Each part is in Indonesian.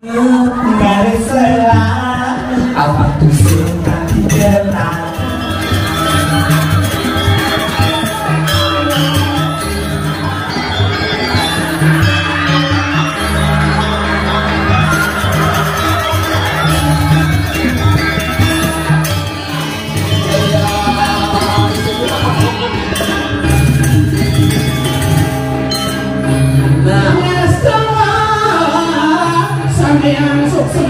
Garis selang apa tuh suka dikenal. Yang sukses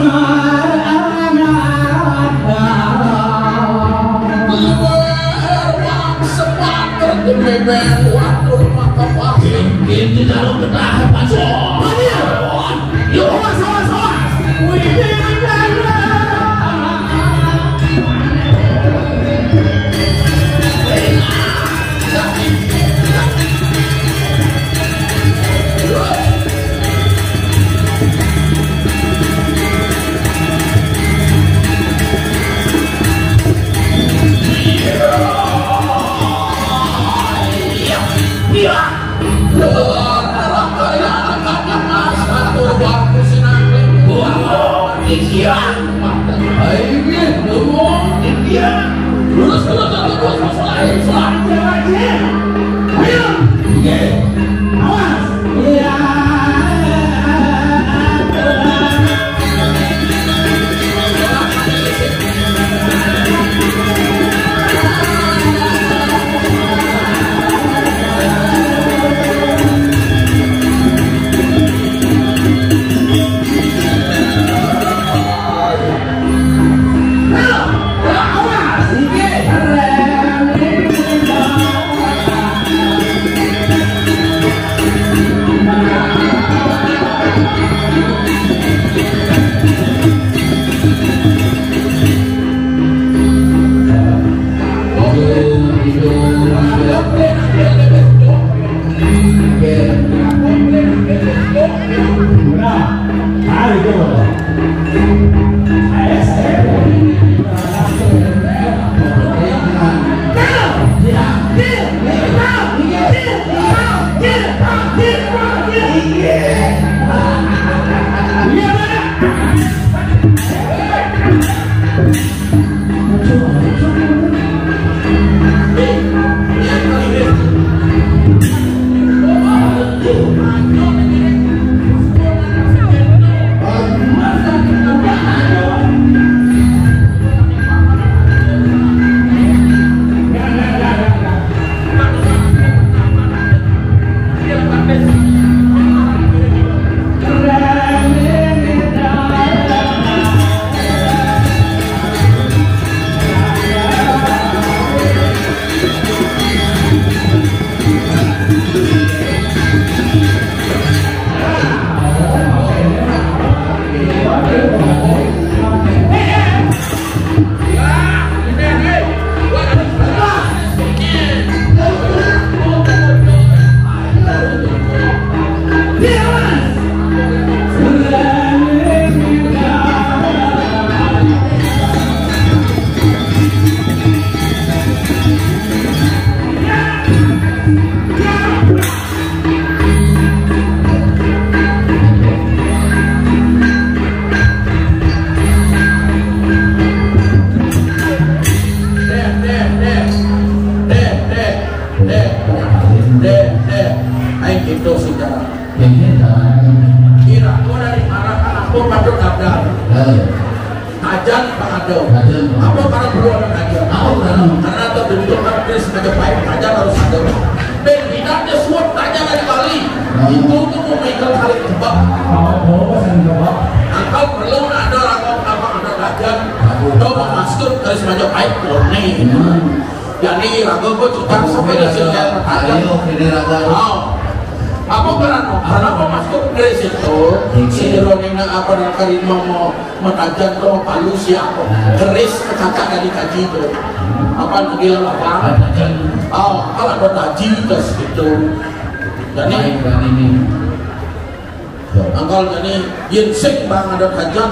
Ginseng bang ada hajat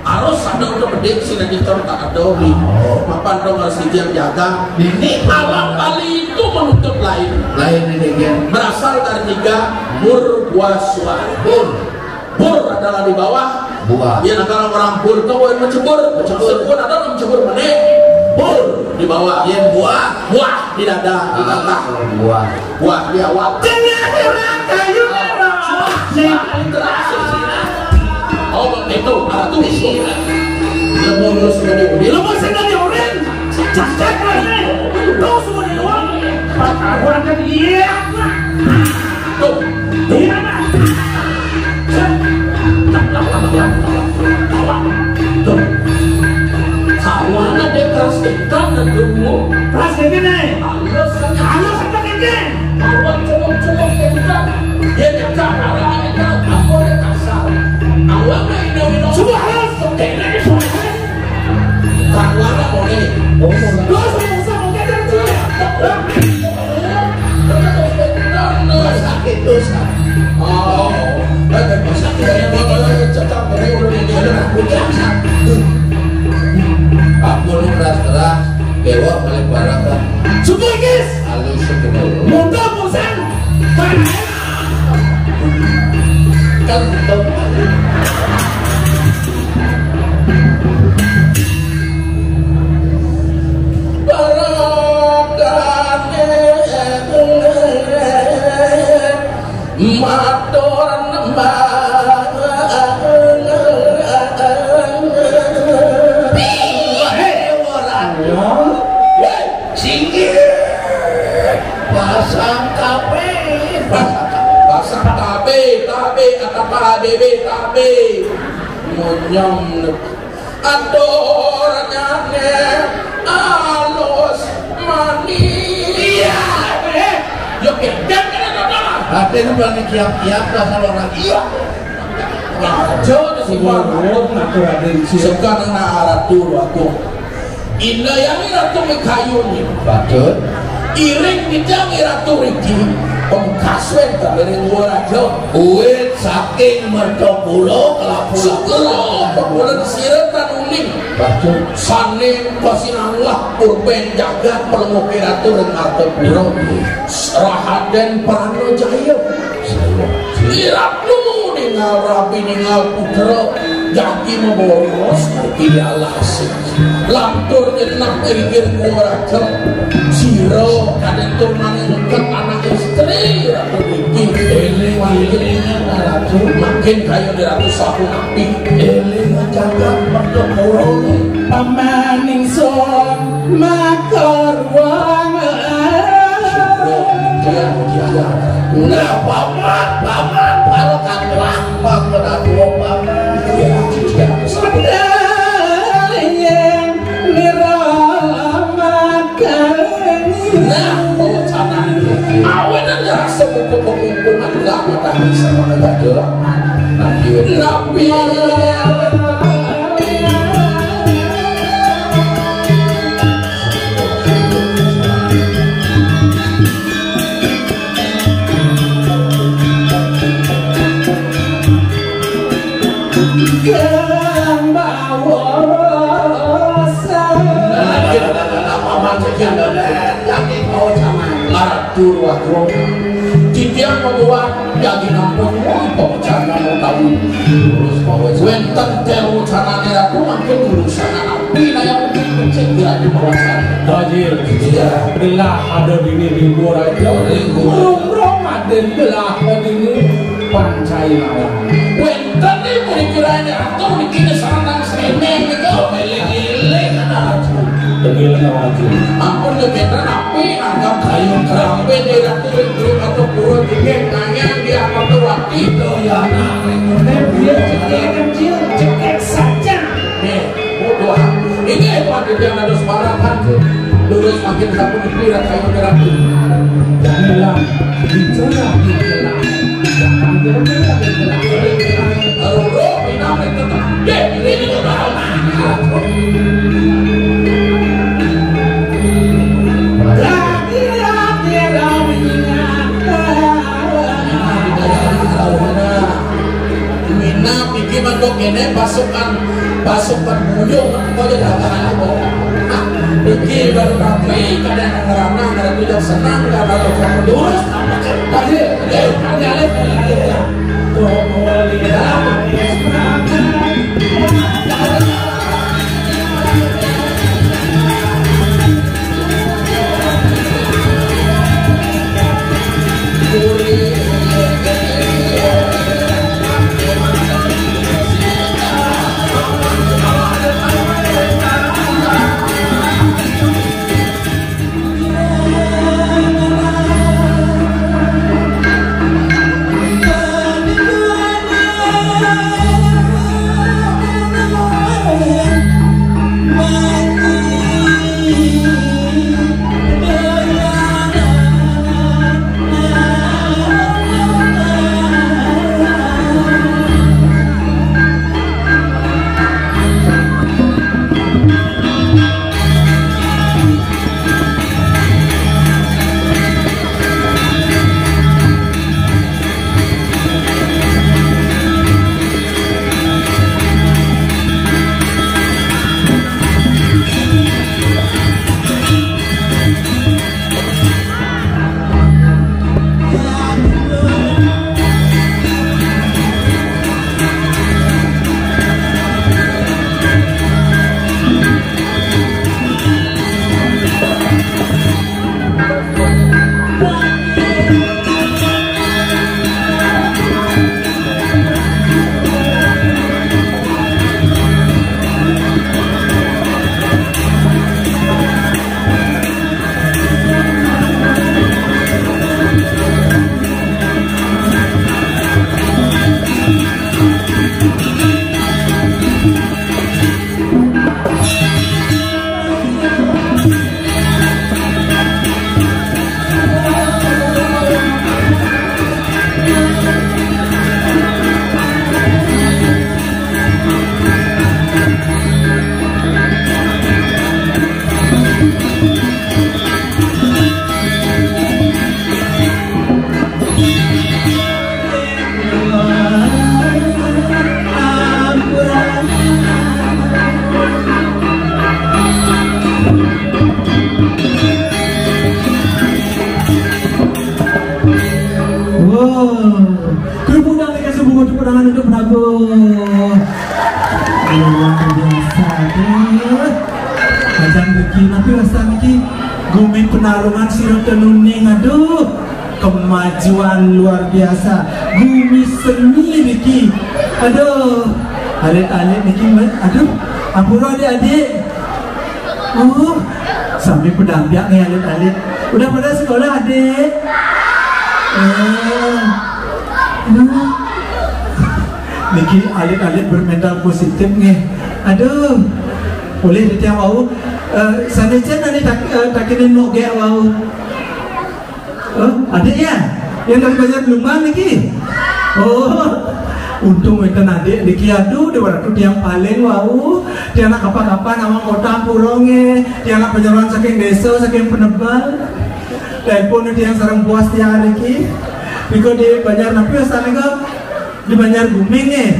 harus ada udah bedek sih lagi tak ada nih mapan dong harus dijaga ini alam kali itu menutup lain ini berasal dari tiga bur buah suar bur adalah di bawah buah. Ya negara orang bur tuh yang mencebur ada mencebur mana? Bur di bawah. Yang buah Di dada, di dada. buah Di awal. kayu merah. Oh itu atuh. Lemus di Lepas dari orang, cacak lagi. Terus semua di luar. Orang kan dia. tuh. Dia Tuh. Kawan ada keras ikan dan gemuk. Pas ini nih. Kalau sampai ini. Kawan colok-colok ikan. Dia ikan orang ikan. Aku ada kasar. Awak main Semua harus. kawan boleh. Terus sama kita juga. sakit dosa. Oh, sakit yang cocok dari udah Aku lu keras dewa paling barang kan Semua guys. halus segenap Muda bosan. kan tetap pasang kape tabe monyong adornya alus manis yo kedang hati itu berani kiap-kiap lah kalau orang iya aja semua sekarang ratu Indah yang ratu mekayuni patut iring dijang ratu Riki pengkaswen dari luar aja uit saking mertopulo kelapula bulan siretan uning patut saning pasinanglah purben jagat pelenguk ratu dan martopuro Rahaden Prano Jaya irapnu ningal rapi ningal putra jaki memboros tidak lasik lantur jenap irigir kuaraja siro kadang turnanin ke anak istri ratu Riki makin kayu di ratu sapu api jagat mertopulo Pamaning son makar wang. nah paman kalau kan lambang beradu paman Yang miramakan. nah wacana awen aja sepupu-pupu adalah mata sama negara nabi Tidiang membuat jadi nampung pemecana mau tahu terus bawa wenten telu canane aku makin urusan api nah yang mungkin mencegah di bawah sana Dajil, gelah ada dini di luar aja. Rumrong ada gelah ada dini pancai malam. wenten nih mau dikiranya atau dikira sarang seneng gitu eling-eling Tegil aja. ampun kebetulan api anggap kayu kerampe di ratu rindu atau pura tiket nanya di apa tuh waktu itu ya Dia kecil cekek saja. nih bodoh ini itu ada yang ada sembarangan dulu semakin satu dikira kayu ratu Janganlah bicara bicara. Jangan bicara. Roro pinam itu deh ini udah ini pasukan buyung kau jadi apa Iki berkami kadang ngerana kadang tidak senang karena kamu lurus tadi ada tangan untuk Prabu. Luar biasa deh. Macam begini tapi rasa ini gumi penarungan sirop tenuning. Aduh, kemajuan luar biasa. Gumi seni Niki. Aduh, alit-alit Niki. Aduh, ampura adik-adik. Oh, sampai pedampiak nih alit-alit. Udah pada sekolah adik? Niki alit-alit bermental positif nih. Aduh, boleh ditiang wau. Sana jen nanti takinin mau gak wau. Adik ya? Yang dari Banjar Lumbang Niki? Oh, untung itu adik Niki. Aduh, di waktu tiang paling wau. Dia anak kapan-kapan awang kota purongnya. Dia anak penyeluruhan saking desa, saking penebal. Telepon dia yang sarang puas tiang Niki. Biko di Banjar Napi asal nih di Banjar Guming nih.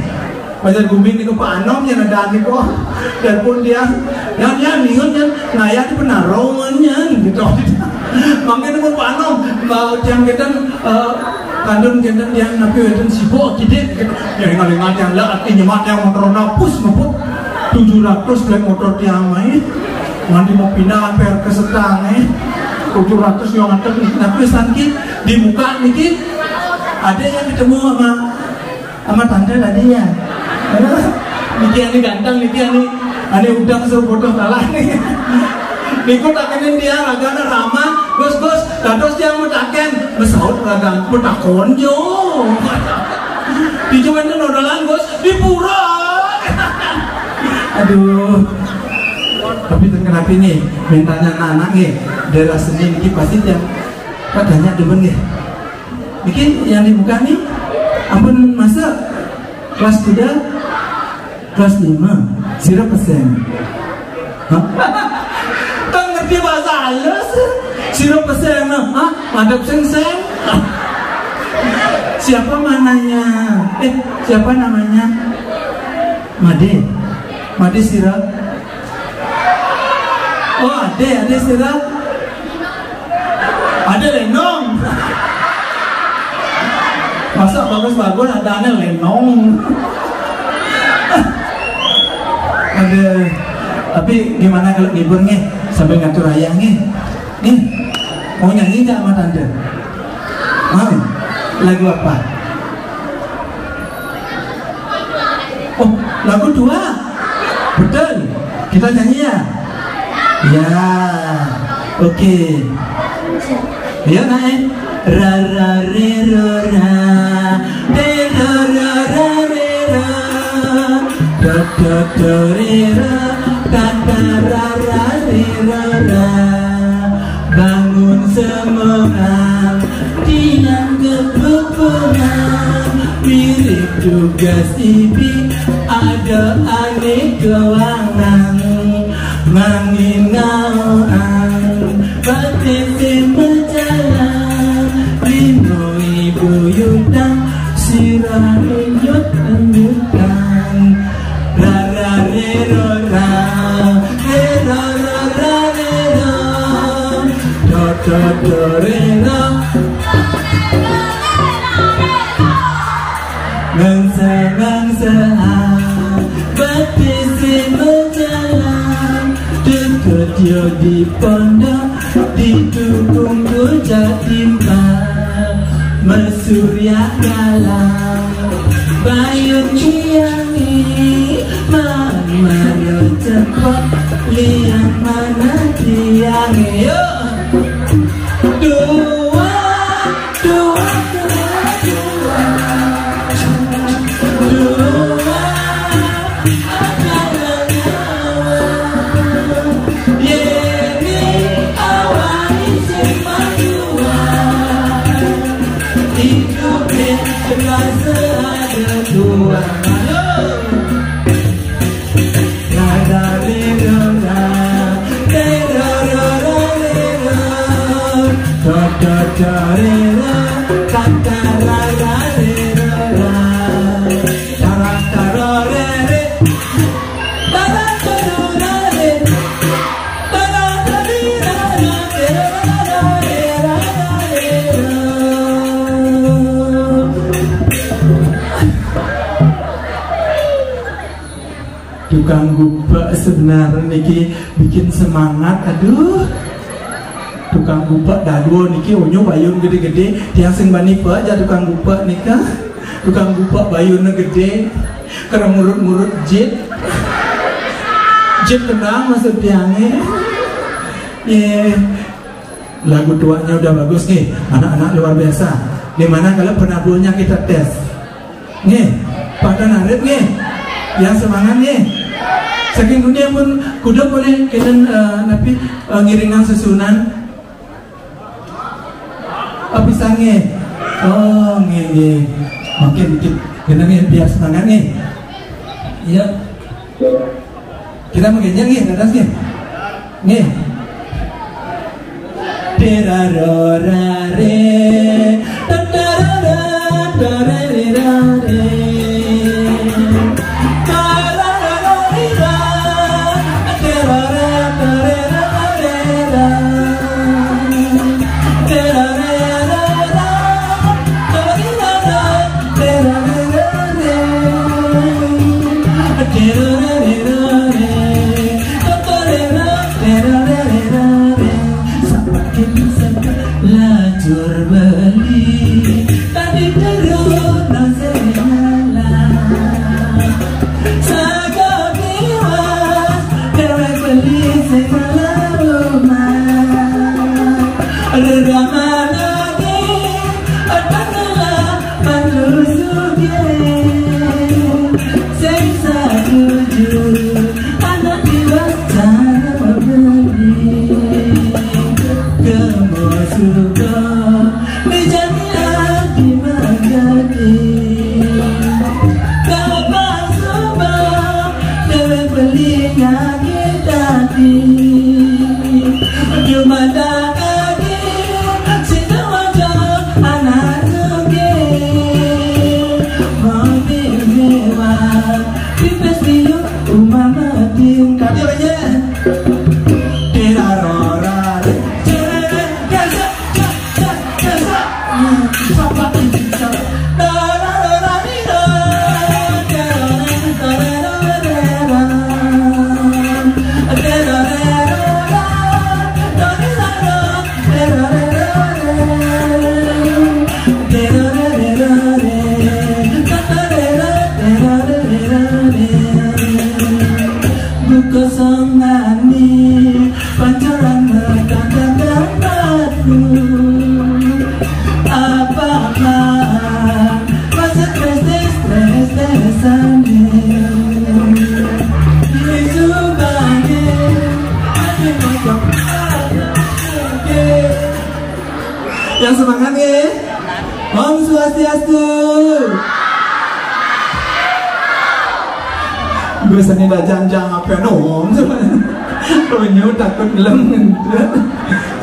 Banjar Guming nih ke Pak Anom yang ada nih kok. Telepon dia, yang ningun yang ngaya di penarongannya gitu. Makanya nih Pak Anom mau tiang kita kandung kita yang Napi itu sibuk gitu. Yang ngalingan yang lah artinya yang motor napus ngeput 700 black motor tiang main. Nanti mau pindah hampir ke Setang 700 yang nganter Napi sangkit di muka Niki. Ada yang ketemu sama tante tadi ya. Niki ini ganteng, Niki ini udang suruh bodoh kalah nih. Niku takenin dia ragana ramah, Gus, terus dia mau taken, mesaut ragan, mau takon jo. Dicobain nodolan Gus, di pura. Aduh. Tapi kenapa nih, mintanya anak nih, daerah seni Niki pasti yang katanya demen nih. Mungkin yang dibuka nih, ampun masa kelas 3, kelas 5, 0%. Kan ngerti bahasa halus, 0%, hah? Madep seng-seng. Siapa mananya? Siapa namanya? Made Sira. Oh, Ade Sira. Ade Lenong. Masa bagus-bagus ada aneh Lenong. Aduh, tapi gimana kalau ngiburnya sampai ngatur ayahnya? Nih, mau nyanyi nggak sama tante? Mau? Lagu apa? Oh, lagu 2. Betul. Kita nyanyi ya? Ya, oke. Ya naik. Ra ra re ro ra, de ro ra ra re ra, do do do re ra, ta ta ra ra re ra ra. Bangun semangat, tiang kebetulan, mirip tugas ibi, ada aneka warna, mangin ngauan, batin berjalan. Ibu yudang sirah yudang ra ra re ro ra re ra ra ra re ra do do do re ra ngangsa batisi berjalan dekat yo di pondok di dukung Jatimba Mesurya galang bayun ciangi mana yo cepot liang mana tiangi yo dua tukang gubek sebenarnya niki bikin semangat. Aduh, tukang gubek dadu niki unyu bayun gede-gede tiang sing bani aja tukang gubek nika. Tukang gubek bayunnya gede karena murut-murut jeep tenang masuk tiangnya. Lagu tuanya udah bagus nih, anak-anak luar biasa. Dimana kalau penabulnya kita tes nih, pada narik nih yang semangat nih. Saking dunia pun kuda boleh kita tapi ngiringan susunan pisangnya. Oh nih makin dikit kita nih biar semangat nih. Iya, kita mengenyang nih atas nih terarorare tatarararare yang semangat ya. Om Swastiastu. Biasanya dah janjang apa nom sebenarnya. Kalau takut gelem.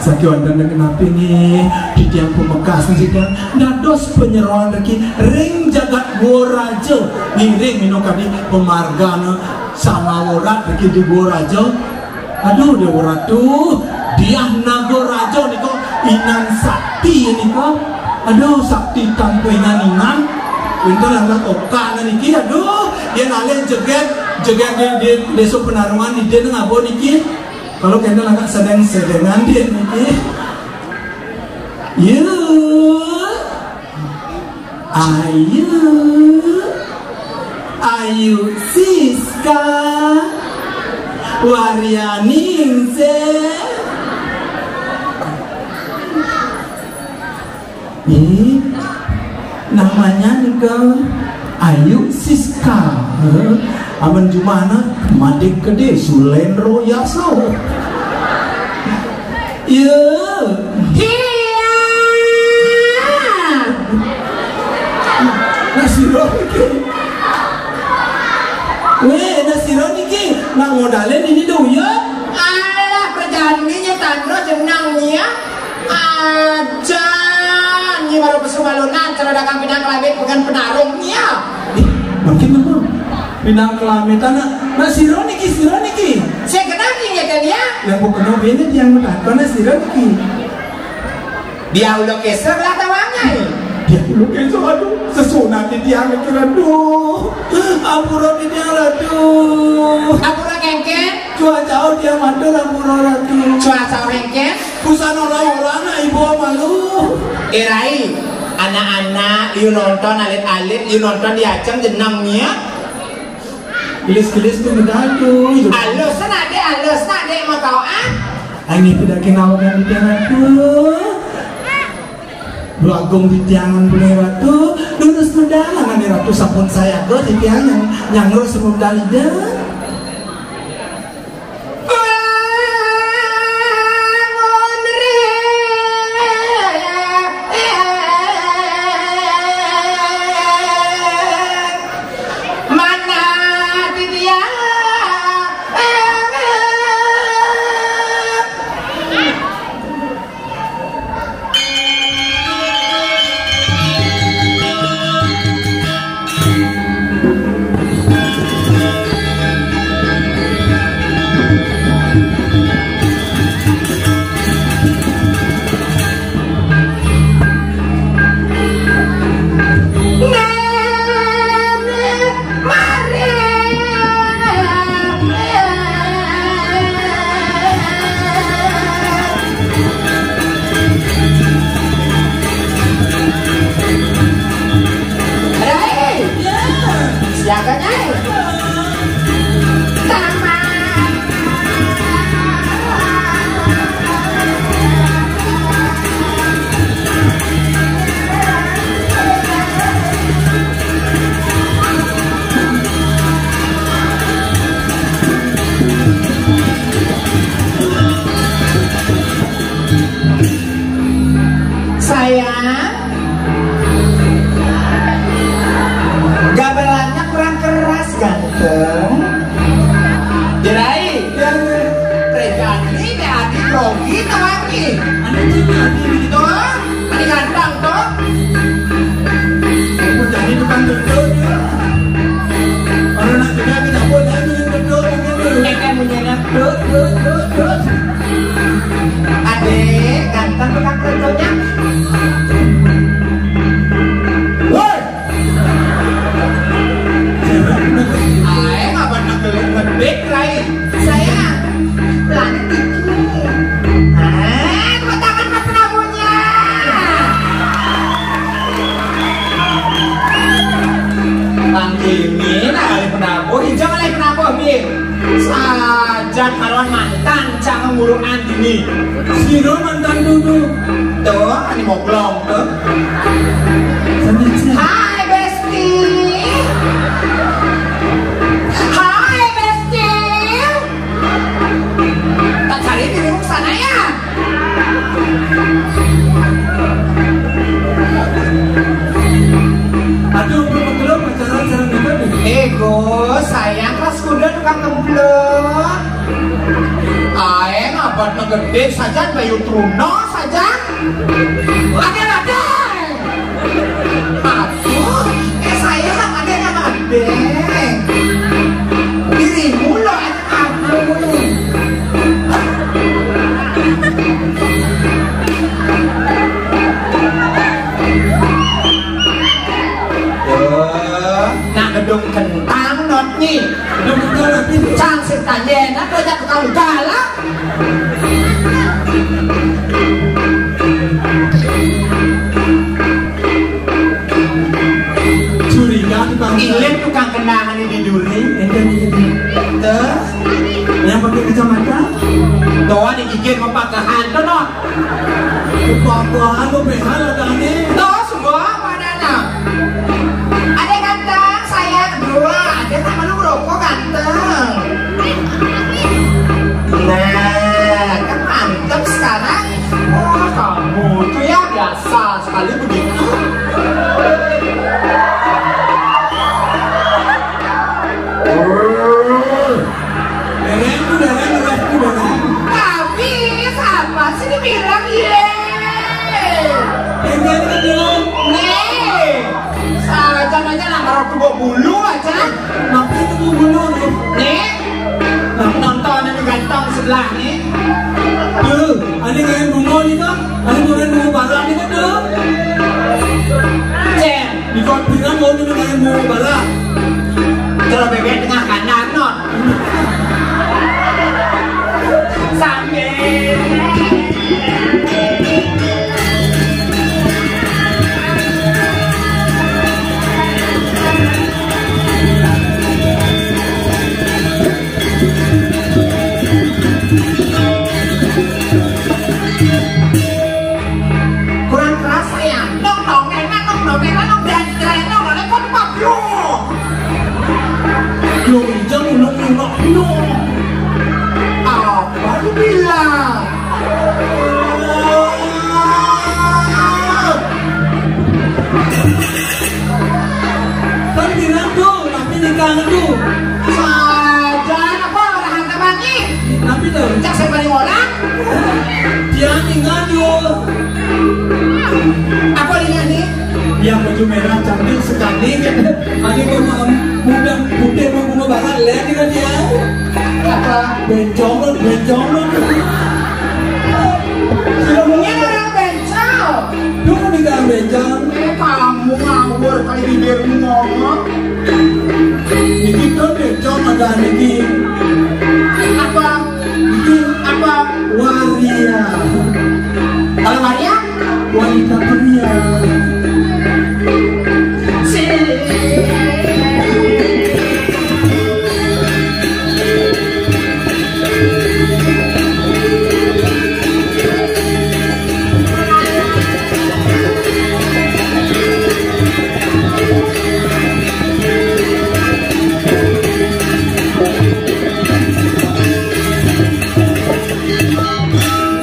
Sakit wanda nak kenapa ni? Di tiang Pembekas ni kan. Dados penyerahan lagi. Ring jagat Goraja. Ni ring minum kami pemarga sama orang lagi di Goraja. Aduh dia orang tu. Dia Nagoraja ni kok inan sakti ni kok. Aduh sakti tanpa inan. Itu langkah oka niki. Aduh dia nalen jeget di desa penarungan di dia ngabo niki. Kalau kena langkah sedang-sedangan dia niki. Ayu Siska Waryaningse. Namanya nih Ayu Siska. Aman jumana madik gede Sulen Royaso. Nasiro niki. Nasiro niki nang modalin ini dong ya. Alah perjalaannya tandro jenangnya aja. Ini baru pesumalunan cara dagang pinang kelabit bukan penarungnya. Makin apa? Pinang kelabit anak Siro niki. Saya kenal ya kan ya. Yang bukan ini yang menakkan Siro niki. Dia udah keser lah tawangnya. Dia udah keser aduh. Sesunat di tiang itu aduh. Ampuran di tiang aduh. Apura kengken, Cuaca dia mantul Apura ratu. cuaca kengken. Pusana orang-orang ibu malu. Irai, anak-anak, you nonton alit-alit, you nonton diacem jenangnya. Kilis-kilis tuh ngedadu. Alus nade mau kau ah? Ini tidak kenal kan di ratu. Belagong di tiangan boleh ratu. Lulus mudahan nih ratu sampun saya ke di tiang yang ngurus sebelum dalidan. Adek, ganteng tukang kerjanya. Woi, Ae ngapa nak gedek rai? Saya pelangnya tinggi. Tepuk tangan mas pramunya. Panggilmi nak kali penabuh, hijau kali penabuh mir. Sajan karuan mantan jangan ngurung andini. Siro mantan dulu. Tuh, ini mau blong tuh. Hai Besti. Hai Besti. Tak cari dirimu sana ya. Aduh, belum pacaran sarang kita nih. Ego, sayang kelas kuda tukang ngemblok. Ae ngabat ngegede saja bayu truno saja. Ada. Aduh, sayang ada yang ada. Dirimu loh aku. Nak gedung kentang not nih. Gedung kentang tapi Cang sertanya nak kerja tukang galak. curiga tukang Ilen tukang kendangan ini duri. Terus yang pakai kacamata Doa digigit mempakahan tuh not. buah-buahan lo behal ada nih. Tuh semua pada nak. Ada ganteng saya dua. Ada sama lu rokok ganteng. Nah, kan mantep sekarang. Oh, kamu tuh ya biasa sekali begitu. Tapi sama sih dibilang ye. Nih, saja aja nak marah tubuh bulu aja. Ngapain itu bulu nih? Nih, nonton ini ganteng sebelah nih. Tuh, ada yang bunga nih kan? Ada yang bunga bara nih kan tuh? Jen, Di konfirmasi mau nih yang bunga bara. kalau bebek tengah kanan non. merah cantik sekali kan. Ani muda putih mau bunga banget lihat kan dia. Apa? Bencong. Ini orang bencong. Dulu di dalam bencong. Kamu ngawur kali bibirmu ngomong. Niki tuh bencong ada Niki. Apa? Apa? Waria. Kalau Maria? Wanita pria.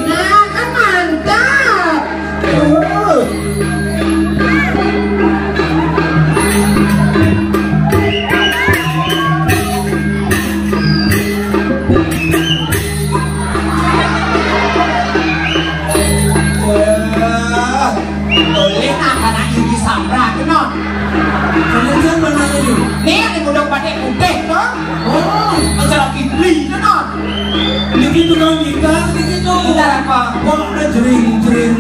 Nah, kan mantap. Boleh nak anak ini samra kena. Kalian mana ini? Ni ada budak pakai putih tu. Oh, macam iblis kena. Niki tuh kan gitar, Niki tuh. Gitar apa? Kok ada jering.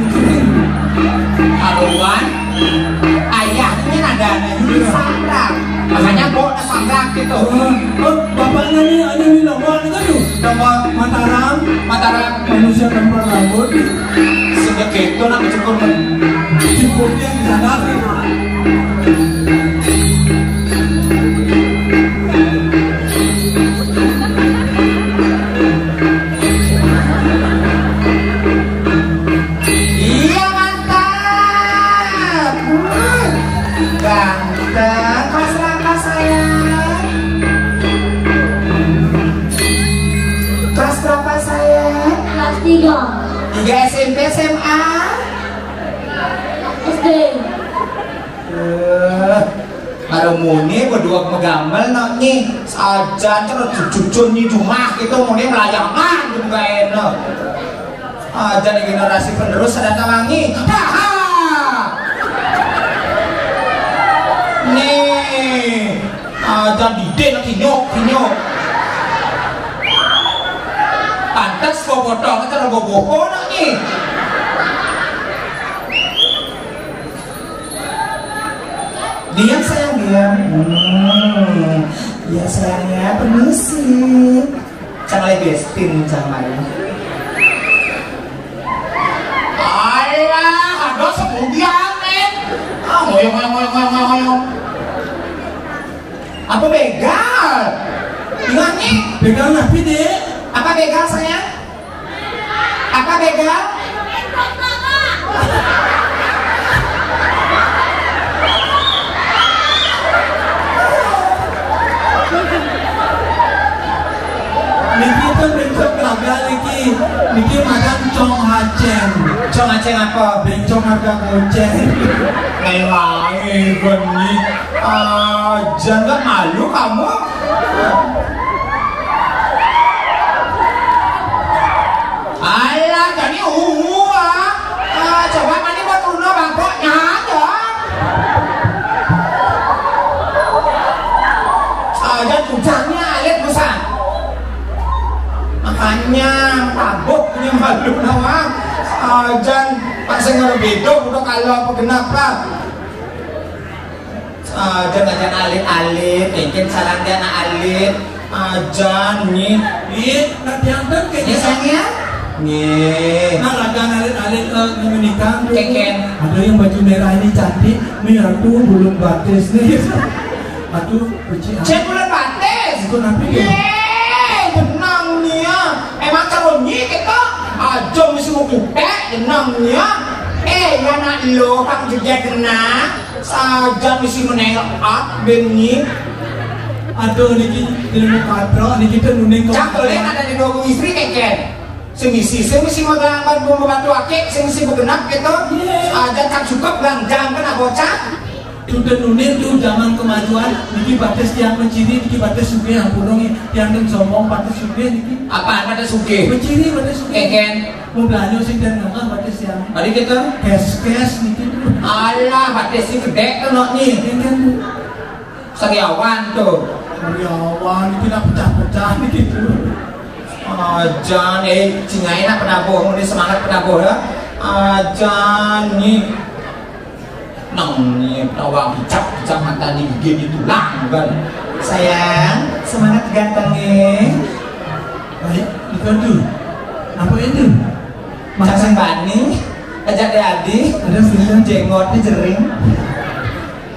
Haruan. Ayahnya ada ini samra. Makanya bawa samra gitu. Oh, bapaknya nih ada di nomor kan tuh. Nomor Mataram manusia tanpa rambut. Sejak itu nak cukup. Cukupnya di sana. Iya mantap. Ganteng. Kelas berapa sayang? Kelas berapa sayang? Kelas 3 3 SMP SMA. SD. Baru muni berdua megamel nak ni saja terus jujur ni rumah kita muni melayangan juga enak. Jadi generasi penerus ada tawangi. Nih, jadi dek kinyok. Pantas foto kita bobo nak ni. Diam sayang diam. Ya sayangnya permisi. Jangan lagi bestin jangan. Alah, ada semudian men. Ngoyong. Apa begal? Ingat nih. Begal napi deh. Apa begal sayang? Apa begal? Niki tuh bencong harga Niki makan cong haceng apa? Bencong harga goceng. Ngelangi geni. Jangan malu kamu. Alah, jadi coba mani buat Uno bangkoknya aja. Dan ujangnya alit besar. Makanya tabuk punya malu nawang. Jan pas ngerebedo udah kalau apa kenapa? Jangan alit-alit, mungkin saran dia nak alit. Jan nih, Nak diantar kayaknya. biasanya nih. Nak ada alit menikah tuh. Keken. Ada yang baju merah ini cantik. Nih aduh belum batis nih. Aduh kucing. Cek bulan batis. Itu napi ya. Tenang nih ya. Emang kalau nih kita aja mesti mau kutek, tenang nih ya. Ya nak lo kang juga kena. Saja mesti menengok benih. Aduh niki ilmu kadro niki tuh nuning kok. Cakelen ada di dua istri keken. Semisi mau gambar bumbu batu akik, semisi bergenap gitu. Aja tak cukup belanjang kena bocah. Sudah nunin tuh zaman kemajuan niki batas tiang menciri niki batas suge yang burung tiang dan sombong batas suge niki Apaan pada suge? menciri batas suge Keken. mau belanja sing dan ngangah batis yang Mari kita. kes nih tuh. Alah, batis si gede tuh nok nih. Kan Sariawan tuh. karyawan itu nak pecah-pecah nih gitu. Ajan, cingai nak penabuh, ini semangat penabuh ya. Ajan nih. Nong nih, penawang hijab mata nih gigi tulang kan. Sayang, semangat gantengnya. Baik, itu tuh. Apa itu? Masak bani, ajak adik, Ada film jenggotnya jering.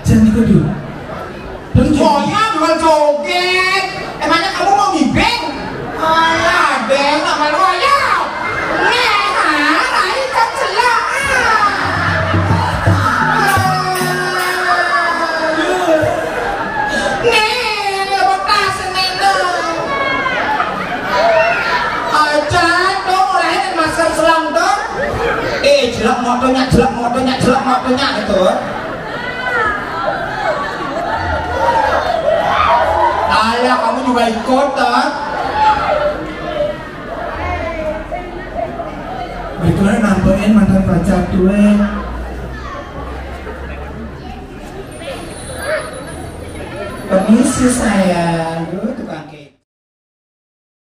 Jangan ikut dulu. Pokoknya bukan joget. Emangnya kamu mau ngibeng? Alah, beng, gak malu aja. Nah, ini kan celak. Nih, lebok tas ini. Aja, dong, lain masker selang dong. Jelak motonya gitu. Alah, kamu juga ikut, tak? Berikutnya nambahin mantan pacar gue. Permisi sayang.